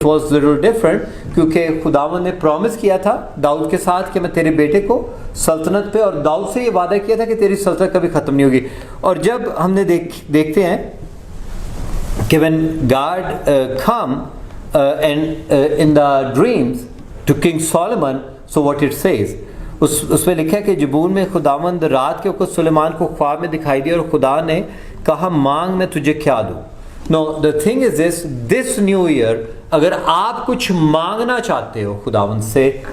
was little different, क्योंकि खुदावंद ने प्रॉमिस किया था दाऊद के साथ कि मैं तेरे बेटे को सल्तनत पे, और दाऊद से ये वादा किया था कि तेरी सल्तनत कभी ख़त्म नहीं होगी। और जब हमने देखते हैं कि when God come and in the dreams to King Solomon, so what it says, उसमें लिखा है कि जबून में खुदावंद रात के वक़्त सुलेमान को ख्वाब में दिखाई दिया और खुदा ने कहा मांग मैं तुझे क्या दूँ। Know the thing is this new year अगर आप कुछ मांगना चाहते हो खुदावंद से,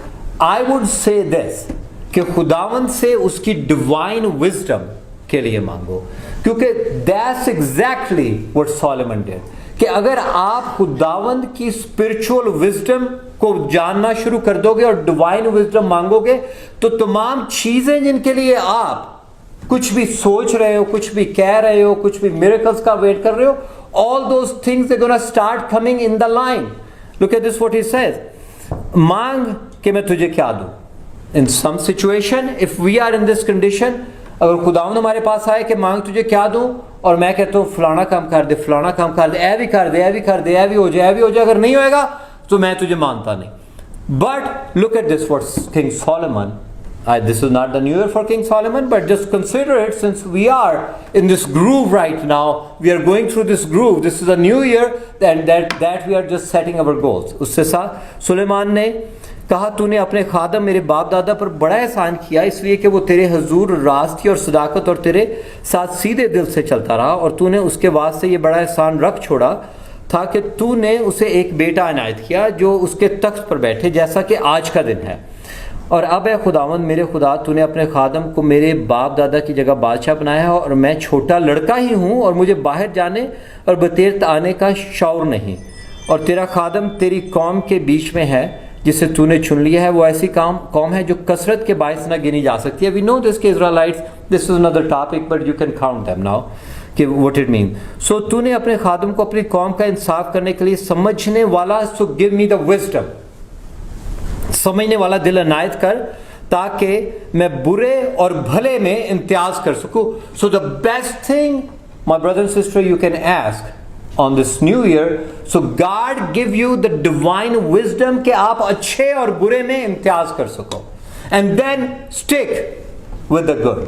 आई वुड से दिस कि खुदावंद से उसकी डिवाइन विजडम के लिए मांगो, क्योंकि that's exactly what Solomon did, कि अगर आप खुदावंद की स्पिरिचुअल विजडम को जानना शुरू कर दोगे और डिवाइन विजडम मांगोगे, तो तमाम चीजें जिनके लिए आप कुछ भी सोच रहे हो, कुछ भी कह रहे हो, कुछ भी मिरेकल्स का वेट कर रहे हो, all those things are going to start coming in the line. Look at this what he says, मांग कि मैं तुझे क्या दूं। In some situation if we are in this condition, अगर खुदावंद हमारे पास आए कि मांग तुझे क्या दूं, और मैं कहता हूं फलाना काम कर दे, फलाना काम कर दे, ऐ भी कर दे, ऐ भी कर दे, ऐ भी हो जाए, ऐ भी हो जाए, अगर नहीं होएगा तो मैं तुझे मानता नहीं। But look at this what King Solomon, this is not the new year for King Solomon, but just consider it, since we are in this groove right now, we are going through this groove, this is a new year, and that we are just setting our goals. उससे साथ सुलेमान ने कहा तूने अपने खादम मेरे बाप दादा पर बड़ा एहसान किया, इसलिए कि वो तेरे हजूर रास्ती और सदाकत और तेरे साथ सीधे दिल से चलता रहा, और तूने उसके वास्ते ये बड़ा एहसान रख छोड़ा था कि तूने उसे एक बेटा इनायत किया जो उसके तख्त पर बैठे, जैसा कि आज का दिन है। और अब है खुदावंद मेरे खुदा, तूने अपने खादम को मेरे बाप दादा की जगह बादशाह बनाया है, और मैं छोटा लड़का ही हूँ और मुझे बाहर जाने और बतेर आने का शौर नहीं, और तेरा खादम तेरी कौम के बीच में है जिसे तूने चुन लिया है, वो ऐसी कौम है जो कसरत के बायस ना गिनी जा सकती है। वी नो दिस के Israelites, this is another topic but you can count them now कि व्हाट इट मीन। सो तूने अपने खादम को अपनी कौम का इंसाफ करने के लिए समझने वाला, so give me the wisdom, समझने वाला दिल अनायत कर, ताकि मैं बुरे और भले में इम्तियाज कर सकूं। So the best thing my brother and sister you can ask on this new year, so God give you the divine wisdom कि आप अच्छे और बुरे में इम्तियाज कर सको, and then stick with the good,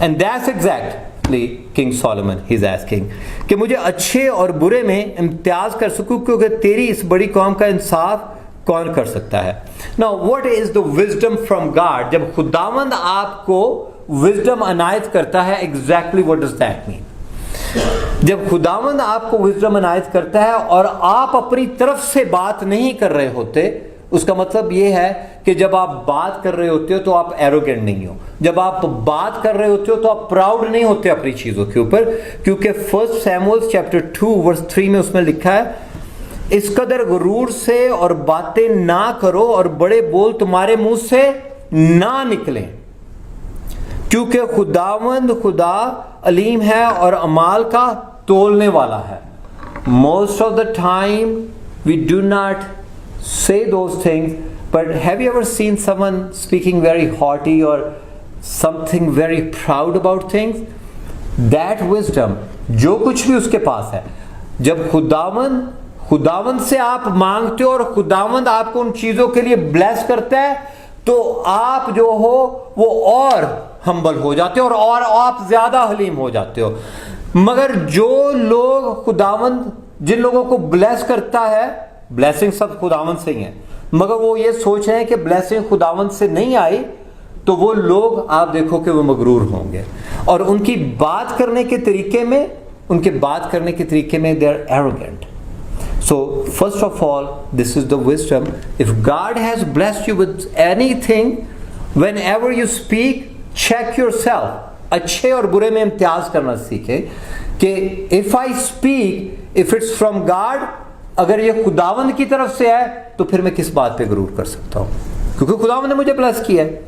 and that's exactly King Solomon he's asking कि मुझे अच्छे और बुरे में इम्तियाज कर सकूं, क्योंकि तेरी इस बड़ी कौम का इंसाफ कौन कर सकता है। Now what is the wisdom from God? जब खुदावंद आपको विजडम अनायत करता है, exactly what does that mean? जब खुदावंद आपको विजडम अनायत करता है और आप अपनी तरफ से बात नहीं कर रहे होते, उसका मतलब यह है कि जब आप बात कर रहे होते हो तो आप एरोगेंट नहीं हो, जब आप बात कर रहे होते हो तो आप प्राउड नहीं होते अपनी चीजों के ऊपर, क्योंकि 1 सैमुअल चैप्टर 2 वर्स 3 में उसमें लिखा है इस कदर गुरूर से और बातें ना करो और बड़े बोल तुम्हारे मुंह से ना निकलें, क्योंकि खुदावंद खुदा अलीम है और अमाल का तोलने वाला है। Most of the time we do not say those things, but have you ever seen someone speaking very haughty or something very proud about things? That wisdom, जो कुछ भी उसके पास है, जब खुदावंद से आप मांगते हो और खुदावंद आपको उन चीजों के लिए ब्लेस करता है, तो आप जो हो वो और हम्बल हो जाते हो और आप ज्यादा हलीम हो जाते हो। मगर जो लोग खुदावंद जिन लोगों को ब्लेस करता है, ब्लेसिंग सब खुदावंद से ही है, मगर वो ये सोच रहे हैं कि ब्लेसिंग खुदावंद से नहीं आई, तो वो लोग आप देखो कि वो मगरूर होंगे और उनकी बात करने के तरीके में they are arrogant. So first of all, this is the wisdom. If God has blessed you with anything, whenever you speak, check yourself. अच्छे और बुरे में इम्तियाज करना सीखें कि if I speak, if it's from God, अगर ये खुदावंद की तरफ से है तो फिर मैं किस बात पे गरूर कर सकता हूँ, क्योंकि खुदावंद ने मुझे ब्लेस किया है।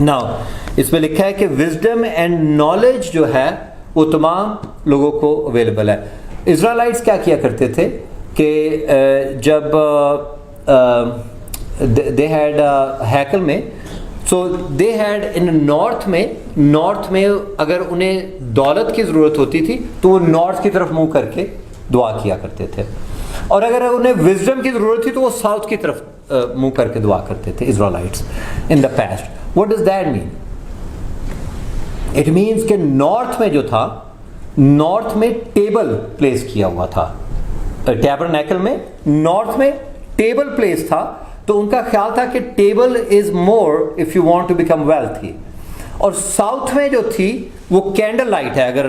नाउ इसमें लिखा है कि विजडम एंड नॉलेज जो है वो तमाम लोगों को अवेलेबल है। इज़राइलाइट्स क्या किया करते थे कि जब दे हैड हैकल में, सो दे हैड इन नॉर्थ में अगर उन्हें दौलत की ज़रूरत होती थी तो वो नॉर्थ की तरफ मुंह करके दुआ किया करते थे, और अगर उन्हें विजडम की जरूरत थी तो वो साउथ की तरफ मुंह करके दुआ करते थे Israelites in the past. What does that mean? It means कि नॉर्थ में जो था, नॉर्थ में टेबल प्लेस किया हुआ था, टैबरनेकल में नॉर्थ में टेबल प्लेस था, तो उनका ख्याल था कि table is more if you want to become wealthy. और साउथ में जो थी वो कैंडल लाइट है, अगर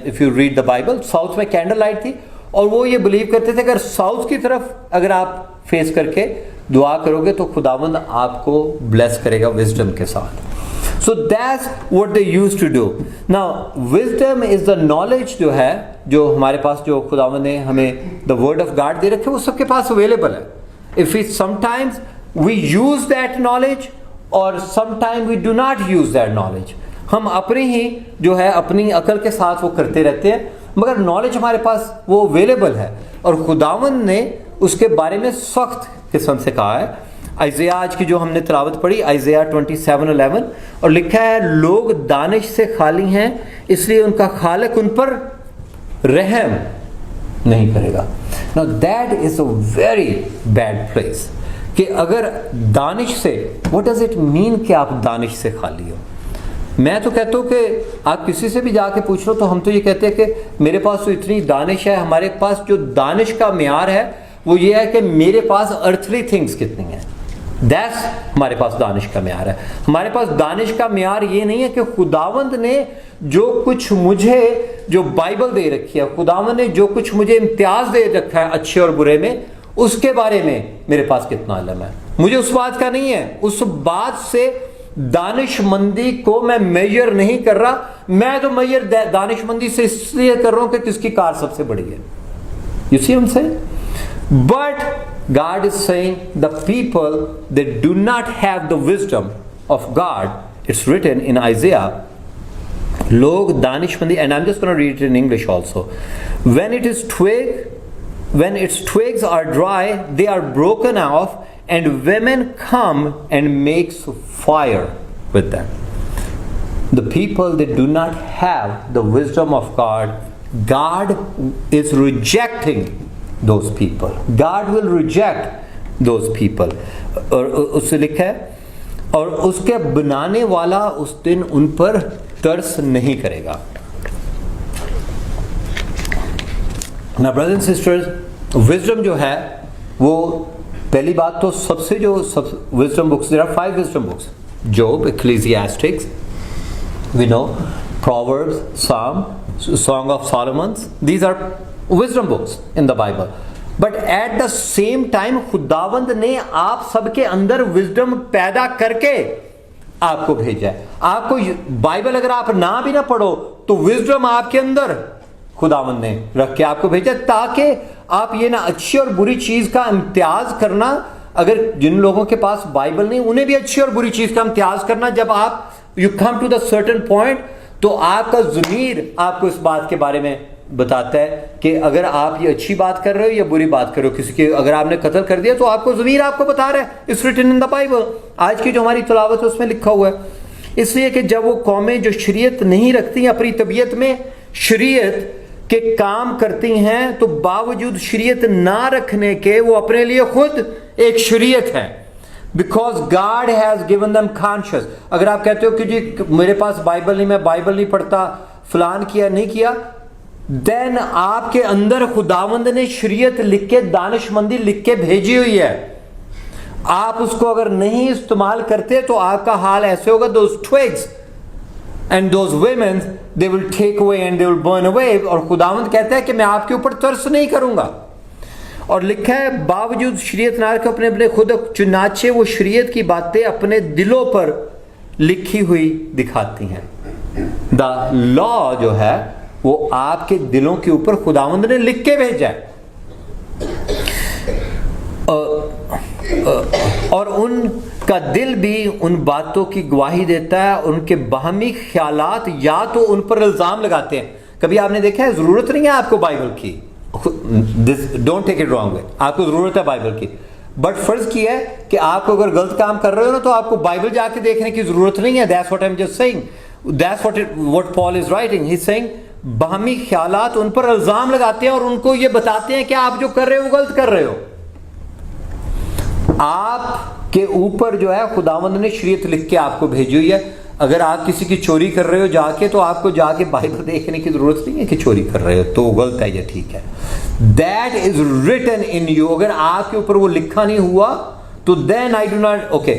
if you read the Bible, south में कैंडल लाइट थी, और वो ये बिलीव करते थे अगर साउथ की तरफ अगर आप फेस करके दुआ करोगे तो खुदावंद आपको ब्लेस करेगा विजडम के साथ। So that's what they used to do. Now wisdom is the knowledge जो है, जो हमारे पास जो खुदावंद ने हमें the word of God दे रखे, वो सबके पास अवेलेबल है। If we sometimes we use that knowledge और sometimes we do not use that knowledge, हम अपनी ही जो है अपनी अकल के साथ वो करते रहते हैं, मगर नॉलेज हमारे पास वो अवेलेबल है और खुदावंद ने उसके बारे में सख्त किस्म से कहा है। आइज़िया आज की जो हमने तिलावत पढ़ी, आइज़िया 27:11, और लिखा है लोग दानिश से खाली हैं इसलिए उनका खालिक उन पर रहम नहीं करेगा। Now that is a very bad place कि अगर दानिश से, व्हाट डज इट मीन कि आप दानिश से खाली हो? मैं तो कहता हूँ कि आप किसी से भी जाके पूछ लो तो हम तो ये कहते हैं कि मेरे पास तो इतनी दानिश है। हमारे पास जो दानिश का म्यार है वो ये है कि मेरे पास अर्थली थिंग्स कितनी हैं, दैट्स हमारे पास दानिश का म्यार है। हमारे पास दानिश का म्यार ये नहीं है कि खुदावंद ने जो कुछ मुझे जो बाइबल दे रखी है, खुदावंद ने जो कुछ मुझे इम्तियाज दे रखा है अच्छे और बुरे में, उसके बारे में मेरे पास कितना इल्म है, मुझे उस बात का नहीं है। उस बात से दानिशमंदी को मैं मेजर नहीं कर रहा, मैं तो मेजर दानिशमंदी से इसलिए कर रहा हूं कि किसकी कार सबसे बड़ी है। You see what I am saying? But God is saying the people that do not have the wisdom of God, it's written in Isaiah, log danishmandi, and I'm just going to read it in English also. When its twigs are dry, they are broken off, and women come and makes fire with them. The people that do not have the wisdom of God, God is rejecting those people. God will reject those people. और उससे लिखा है और उसके बनाने वाला उस दिन उन पर तरस नहीं करेगा। Now brothers and sisters, wisdom जो है वो पहली बात तो सबसे जो wisdom books, there are 5 wisdom books: Job, Ecclesiastes, we know, Proverbs, Psalm, Song of Solomon. These are wisdom books in the Bible. But at the same time खुदावंद ने आप सबके अंदर wisdom पैदा करके आपको भेजा है। आपको बाइबल अगर आप ना भी ना पढ़ो तो wisdom आपके अंदर खुदावंद ने रख के आपको भेजा, ताकि आप ये ना अच्छी और बुरी चीज का इम्तियाज करना, अगर जिन लोगों के पास बाइबल नहीं उन्हें भी अच्छी और बुरी चीज का इम्तियाज करना, जब आप you come to the certain point तो आपका ज़मीर आपको इस बात के बारे में बताता है कि अगर आप ये अच्छी बात कर रहे हो या बुरी बात कर रहे हो। किसी के अगर आपने कत्ल कर दिया तो आपको ज़मीर आपको बता रहा है, it's written in the Bible. आज की जो हमारी तिलावत है उसमें लिखा हुआ है। इसलिए कि जब वो कौमें जो शरीयत नहीं रखती अपनी तबीयत में शरीयत के काम करती हैं, तो बावजूद शरीयत ना रखने के वो अपने लिए खुद एक शरीयत है, because God has given them conscious. अगर आप कहते हो कि जी मेरे पास बाइबल नहीं, मैं बाइबल नहीं पढ़ता, फलान किया नहीं किया, देन आपके अंदर खुदावंद ने शरीयत लिख के, दानिशमंदी लिख के भेजी हुई है। आप उसको अगर नहीं इस्तेमाल करते तो आपका हाल ऐसे होगा, those twigs and those women they will take away and they will burn away। और खुदावंद कहता है कि मैं आपके ऊपर तरस नहीं करूंगा। और लिखा है बावजूद शरीयत ना रखे अपने अपने खुद, चुनाचे वो शरीयत की बातें अपने दिलों पर लिखी हुई दिखाती हैं। द लॉ जो है वो आपके दिलों के ऊपर खुदावंद ने लिख के भेजा है। और उनका दिल भी उन बातों की गवाही देता है, उनके बाहमी ख्यालात या तो उन पर इल्जाम लगाते हैं। कभी आपने देखा है, जरूरत नहीं है आपको बाइबल की, don't take it wrong way, आपको जरूरत है बाइबल की, बट फर्ज किया है कि आपको अगर गलत काम कर रहे हो ना तो आपको बाइबल जाके देखने की जरूरत नहीं है। That's what I am just saying, that's what Paul is writing. He's saying बाहमी ख्यालात उन पर इल्जाम लगाते हैं और उनको ये बताते हैं कि आप जो कर रहे हो गलत कर रहे हो। आपके ऊपर जो है खुदावंद ने शरीयत लिख के आपको भेजी हुई है। अगर आप किसी की चोरी कर रहे हो जाके, तो आपको जाके बाइबल देखने की जरूरत नहीं है कि चोरी कर रहे हो तो गलत है या ठीक है। That is written in you. अगर आपके ऊपर वो लिखा नहीं हुआ तो then I do not okay.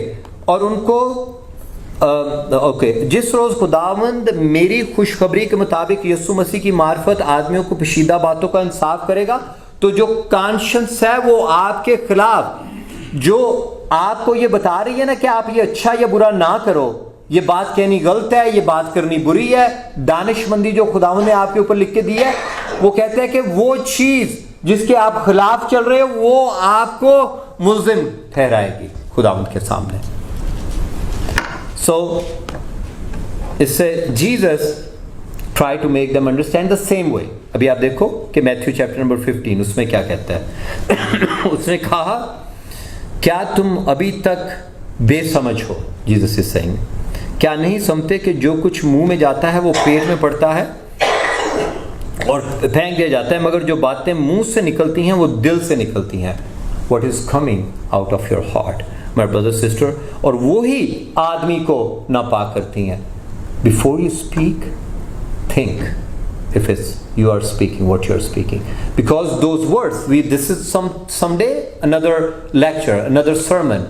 और उनको जिस रोज खुदावंद मेरी खुशखबरी के मुताबिक यीशु मसीह की मार्फत आदमियों को पेशीदा बातों का इंसाफ करेगा, तो जो कॉन्शियंस है वो आपके खिलाफ, जो आपको ये बता रही है ना कि आप ये अच्छा या बुरा ना करो, ये बात कहनी गलत है, ये बात करनी बुरी है, दानिशमंदी जो खुदावंद ने आपके ऊपर लिख के दी है, वो कहते हैं कि वो चीज जिसके आप खिलाफ चल रहे हो वो आपको मुल्जिम ठहराएगी खुदावंद के सामने। सो इससे Jesus try to make them understand the same way. अभी आप देखो कि मैथ्यू चैप्टर नंबर 15 उसमें क्या कहता है। उसने कहा, क्या तुम अभी तक बेसमझ हो? जीसस इज सेइंग, क्या नहीं समझते कि जो कुछ मुंह में जाता है वो पेट में पड़ता है और फेंक दिया जाता है, मगर जो बातें मुंह से निकलती हैं वो दिल से निकलती हैं। What is coming out of your heart, my brother sister, और वो ही आदमी को नापाक करती हैं। Before you speak, think if it's you are speaking what you are speaking, because those words, this is someday another lecture, another sermon.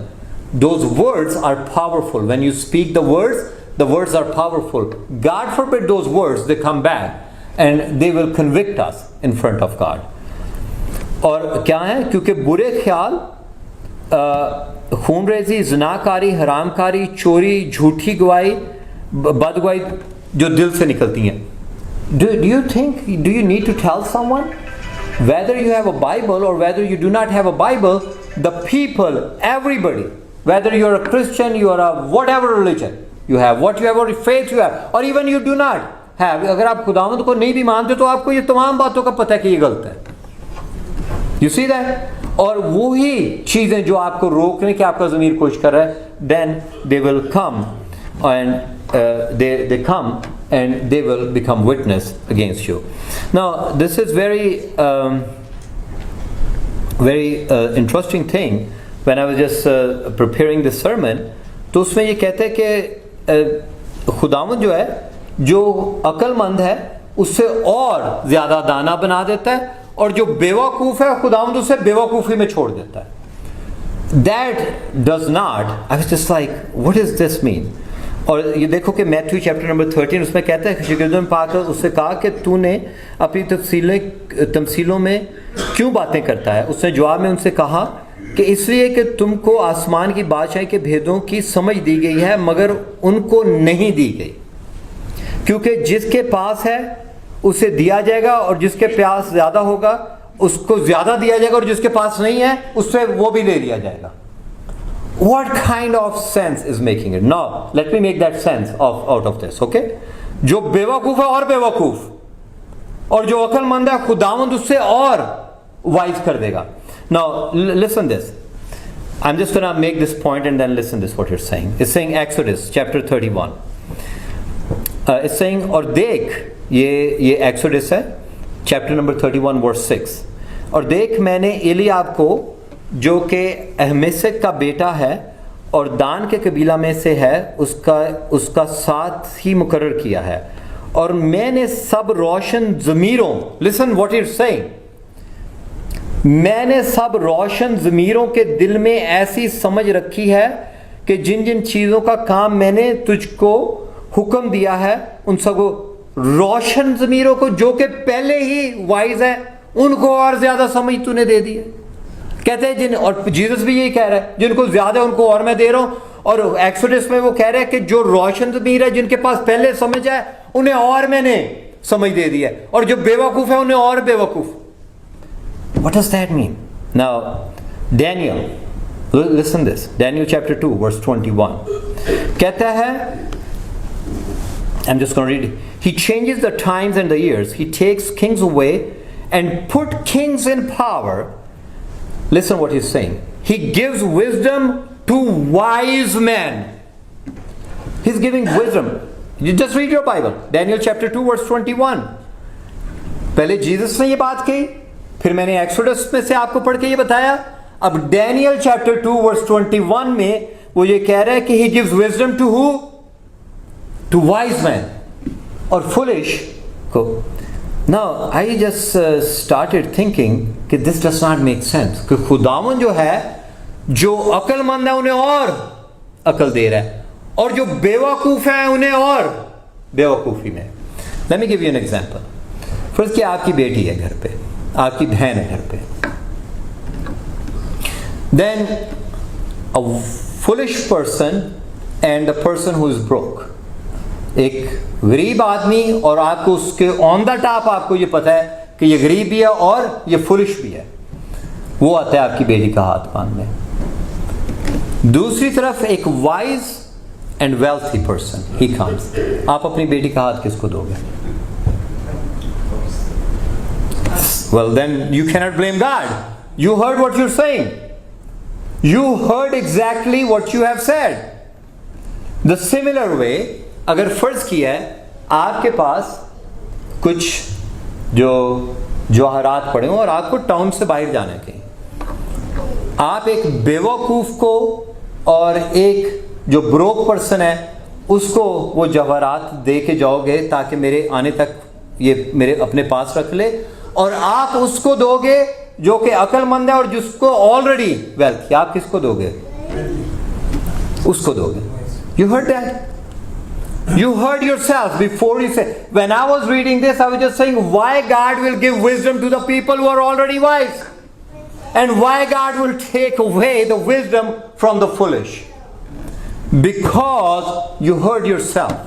Those words are powerful. When you speak the words are powerful. God forbid those words they come back and they will convict us in front of God. और क्या है? क्योंकि बुरे ख्याल, खूनरेजी, ज़िनाकारी, हरामकारी, चोरी, झूठी गवाही, बदगवाही जो दिल से निकलती हैं। Do you need to tell someone? Whether you have a Bible or whether you do not have a Bible, the people, everybody, whether you are a Christian, you are a whatever religion you have, whatever faith you have, or even you do not have, अगर आप खुदावंद को नहीं भी मानते तो आपको ये तमाम बातों का पता है कि ये गलत है। You see that? और वो ही चीजें जो आपको रोकने की आपका ज़मीर कोशिश कर रहा है, then they will come and they come and they will become witness against you. Now this is very interesting thing. When I was just preparing this sermon, तो उसमें ये कहते हैं कि खुदावंद जो है, जो अक्लमंद है उससे और ज्यादा दाना बना देता है, और जो बेवकूफ है खुदावंद उसे बेवकूफी में छोड़ देता है। That does not, I was just like, what does this mean? और ये देखो कि मैथ्यू चैप्टर नंबर 13 उसमें कहता है, शागिर्दों पाक उससे कहा कि तूने अपनी तमसीलों में क्यों बातें करता है? उसने जवाब में उनसे कहा कि इसलिए कि तुमको आसमान की बादशाही के भेदों की समझ दी गई है, मगर उनको नहीं दी गई। क्योंकि जिसके पास है उसे दिया जाएगा, और जिसके प्यास ज्यादा होगा उसको ज्यादा दिया जाएगा, और जिसके पास नहीं है उससे वो भी ले लिया जाएगा। What kind of sense is making it? Now let me make that sense out of this, okay? जो बेवकूफ है और बेवकूफ, और जो अक्लमंद है खुदावंद उससे और वाइज कर देगा। Now listen this. I'm just gonna make this point and then listen this what it's saying. It's saying Exodus chapter 31. It's saying, और देख, ये Exodus है chapter number 31 verse 6. और देख, मैंने एलियाब को जो कि अहमेसक का बेटा है और दान के कबीला में से है उसका साथ ही मुकर्रर किया है, और मैंने सब रोशन ज़मीरों, लिसन व्हाट इट्स सेइंग, मैंने सब रोशन ज़मीरों के दिल में ऐसी समझ रखी है कि जिन जिन चीज़ों का काम मैंने तुझको हुक्म दिया है उन सबको, रोशन ज़मीरों को जो कि पहले ही वाइज है उनको और ज्यादा समझ तूने दे दी है। कहते हैं जिन, और जीसस भी यही कह रहा है, जिनको ज्यादा है उनको और मैं दे रहा हूं। और एक्सोडस में वो कह रहे हैं कि जो रोशन ज़मीर है, जिनके पास पहले समझ है उन्हें और मैंने समझ दे दी है, और जो बेवकूफ है उन्हें और बेवकूफ। What does that mean? Now, Daniel, listen this. Daniel chapter 2 verse 21. कहता है, I'm just going to read it. He changes the times and the years. He takes kings away and put kings in power. Listen what he's saying. He gives wisdom to wise men. He's giving wisdom. You just read your Bible. Daniel chapter 2 verse 21. पहले Jesus ने ये बात कही, फिर मैंने exodus में से आपको पढ़ के ये बताया। अब डैनियल चैप्टर 2 वर्स 21 में वो ये कह रहा है कि he gives wisdom to who? To wise man और फुलिश को। Now I just started thinking कि this does not make sense, कि खुदावन जो है, जो अक्लमंद है उन्हें और अकल दे रहा है, और जो बेवकूफ है उन्हें और बेवकूफी में। Let me give you an example. First कि आपकी बेटी है घर पे, आपकी बहन है घर पे, then a foolish person and a person who is broke, एक गरीब आदमी और आपको उसके ऑन द टॉप आपको ये पता है कि ये गरीब भी है और ये फुलिश भी है, वो आता है आपकी बेटी का हाथ बांधने। दूसरी तरफ एक wise and wealthy person he comes, आप अपनी बेटी का हाथ किसको दोगे? Well, then you cannot blame God. You heard what you're saying. You heard exactly what you have said. The similar way, अगर फर्ज किया है आपके पास कुछ जो जवाहरात पड़े हो और आपको टाउन से बाहर जाना है कहीं, आप एक बेवकूफ को और एक जो ब्रोक पर्सन है उसको वो जवाहरात दे के जाओगे ताकि मेरे आने तक ये मेरे अपने पास रख ले, और आप उसको दोगे जो कि अक्लमंद है और जिसको ऑलरेडी वेल्थ, आप किसको दोगे? उसको दोगे। You heard that? You heard yourself before you said. When I was reading this, I was just saying why God will give wisdom to the people who are already wise, and why God will take away the wisdom from the foolish. Because you heard yourself.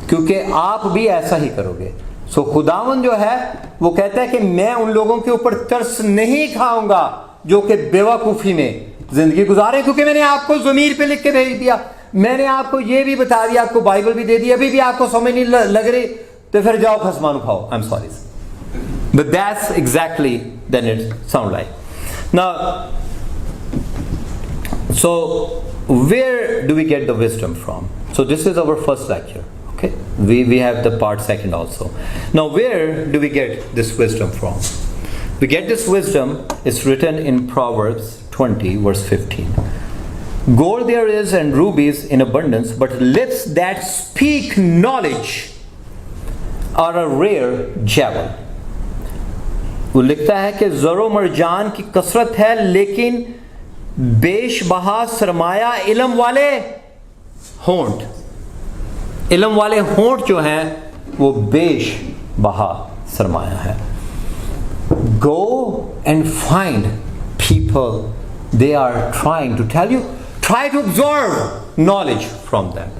क्योंकि आप भी ऐसा ही करोगे। सो खुदावन जो है वो कहता है कि मैं उन लोगों के ऊपर तरस नहीं खाऊंगा जो कि बेवकूफी में जिंदगी गुजारे, क्योंकि मैंने आपको ज़मीर पे लिख के भेज दिया, मैंने आपको ये भी बता दिया, आपको बाइबल भी दे दी, अभी भी आपको समझ नहीं लग रही तो फिर जाओ खसमान खाओ। I am sorry, but that's exactly then it sound like. Now so where do we get the wisdom from? So this is our first lecture. Okay, we have the part second also. Now, where do we get this wisdom from? We get this wisdom, it's written in Proverbs 20 verse 15. Gold there is and rubies in abundance, but lips that speak knowledge are a rare jewel. वो लिखता है कि ज़रो मरजान की कसरत है, लेकिन बेशबहा सरमाया इल्म वाले होंठ, इल्म वाले होंठ जो हैं वो बेश बहा सरमाया है. Go and find people, they are trying to tell you, try to absorb knowledge from them,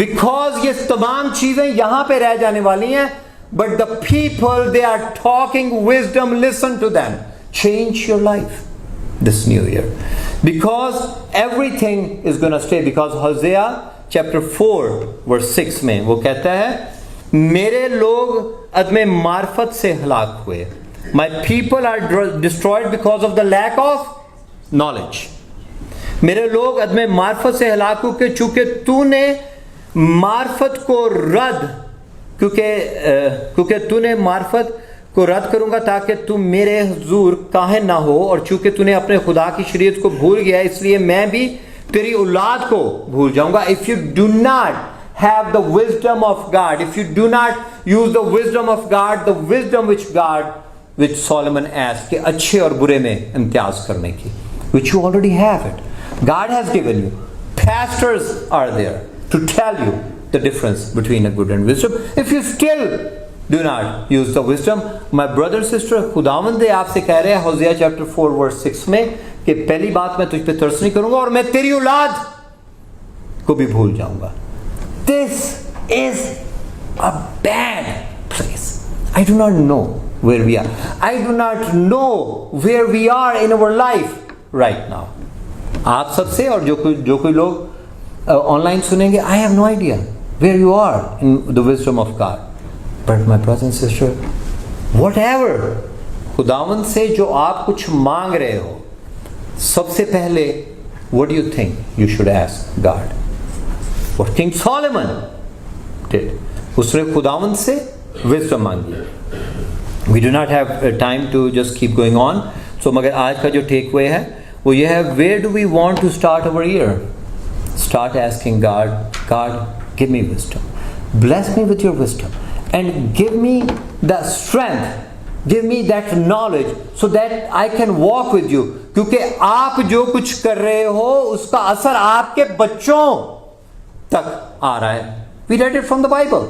because ये तमाम चीजें यहां पे रह जाने वाली हैं, but the people they are talking wisdom, listen to them. Change your life this new year, because everything is going to stay. Because Hosea chapter 4 verse 6 में वो कहता है मेरे लोग अदमे मार्फत से हलाक हुए. My people are destroyed because of the lack of knowledge. मेरे लोग अदमे मार्फत से हलाक हुए चूंकि तूने मार्फत को रद्द, क्योंकि तूने मार्फत को रद्द करूंगा ताकि तू मेरे हुजूर काहिन ना हो, और चूंकि तूने अपने खुदा की शरीयत को भूल गया इसलिए मैं भी तेरी औलाद को भूल जाऊंगा. If you do not have the wisdom of God, if you do not use the wisdom of God, the wisdom which Solomon asked कि अच्छे और बुरे में इम्तियाज करने की, which you already have it. God has given you. Pastors are there to tell you the difference between a good and wisdom. If you still do not use the wisdom, my brother sister, खुदावंद आपसे कह रहे हैं होसिया chapter 4 verse 6 में कि पहली बात मैं तुझ पे तरस नहीं करूंगा और मैं तेरी औलाद को भी भूल जाऊंगा. This is a bad place. I do not know where we are. I do not know where we are in our life right now. आप सबसे और जो कोई लोग ऑनलाइन सुनेंगे, I have no idea where you are in the wisdom of God. But my brothers and sisters, whatever खुदावंद से जो आप कुछ मांग रहे हो, सबसे पहले what do you think you should ask God? What King Solomon did. उसने खुदावंद से wisdom मांगी. We do not have time to just keep going on. So मगर आज का जो टेक अवे है वो ये है, where do we want to start our year? Start asking God, God, give me wisdom. Bless me with your wisdom and give me the strength, give me that knowledge so that I can walk with you. क्योंकि आप जो कुछ कर रहे हो उसका असर आपके बच्चों तक आ रहा है. We read it from the Bible.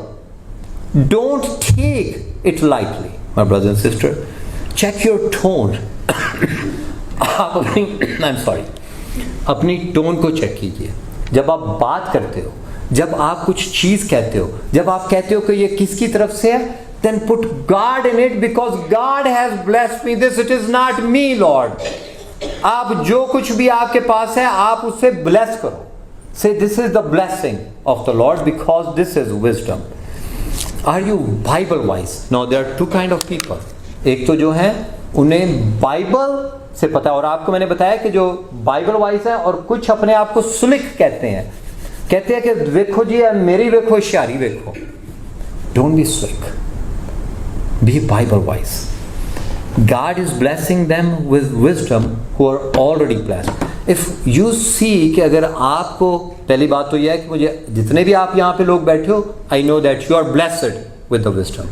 Don't take it lightly. My brother and sister, check your tone. आप अपनी टोन को चेक कीजिए. जब आप बात करते हो, जब आप कुछ चीज कहते हो, जब आप कहते हो कि ये किसकी तरफ से है, then put God in it because God has blessed me this. It is not me, Lord. आप जो कुछ भी आपके पास है आप उससे bless करो. Say this is the blessing of the Lord because this is wisdom. Are you Bible wise? Now there are two kind of people. एक तो जो है उन्हें बाइबल से पता है, और आपको मैंने बताया कि जो बाइबल वाइज है, और कुछ अपने आप को सुलिक कहते हैं कि देखो जी मेरी देखो होशियारी देखो. Don't be slick. Be Bible wise. God is blessing them with wisdom who are already blessed. If you see कि अगर आपको, पहली बात तो यह है कि मुझे जितने भी आप यहाँ पे लोग बैठे हो, I know that you are blessed with the wisdom.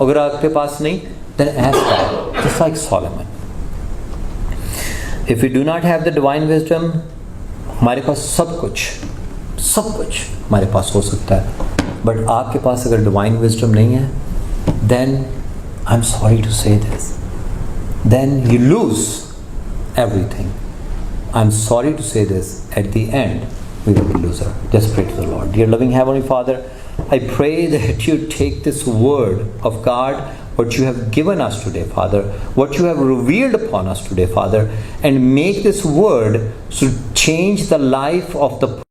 अगर आपके पास नहीं, then ask God, just like Solomon. If we do not have the divine wisdom, हमारे पास सब कुछ हमारे पास हो सकता है, बट आपके पास अगर डिवाइन विजडम नहीं है, then I'm sorry to say this, then you lose everything. I'm sorry to say this, at the end we will be loser. Just pray to the Lord. Dear loving Heavenly Father, I pray that you take this word of God, what you have given us today, Father, what you have revealed upon us today, Father, and make this word to change the life of the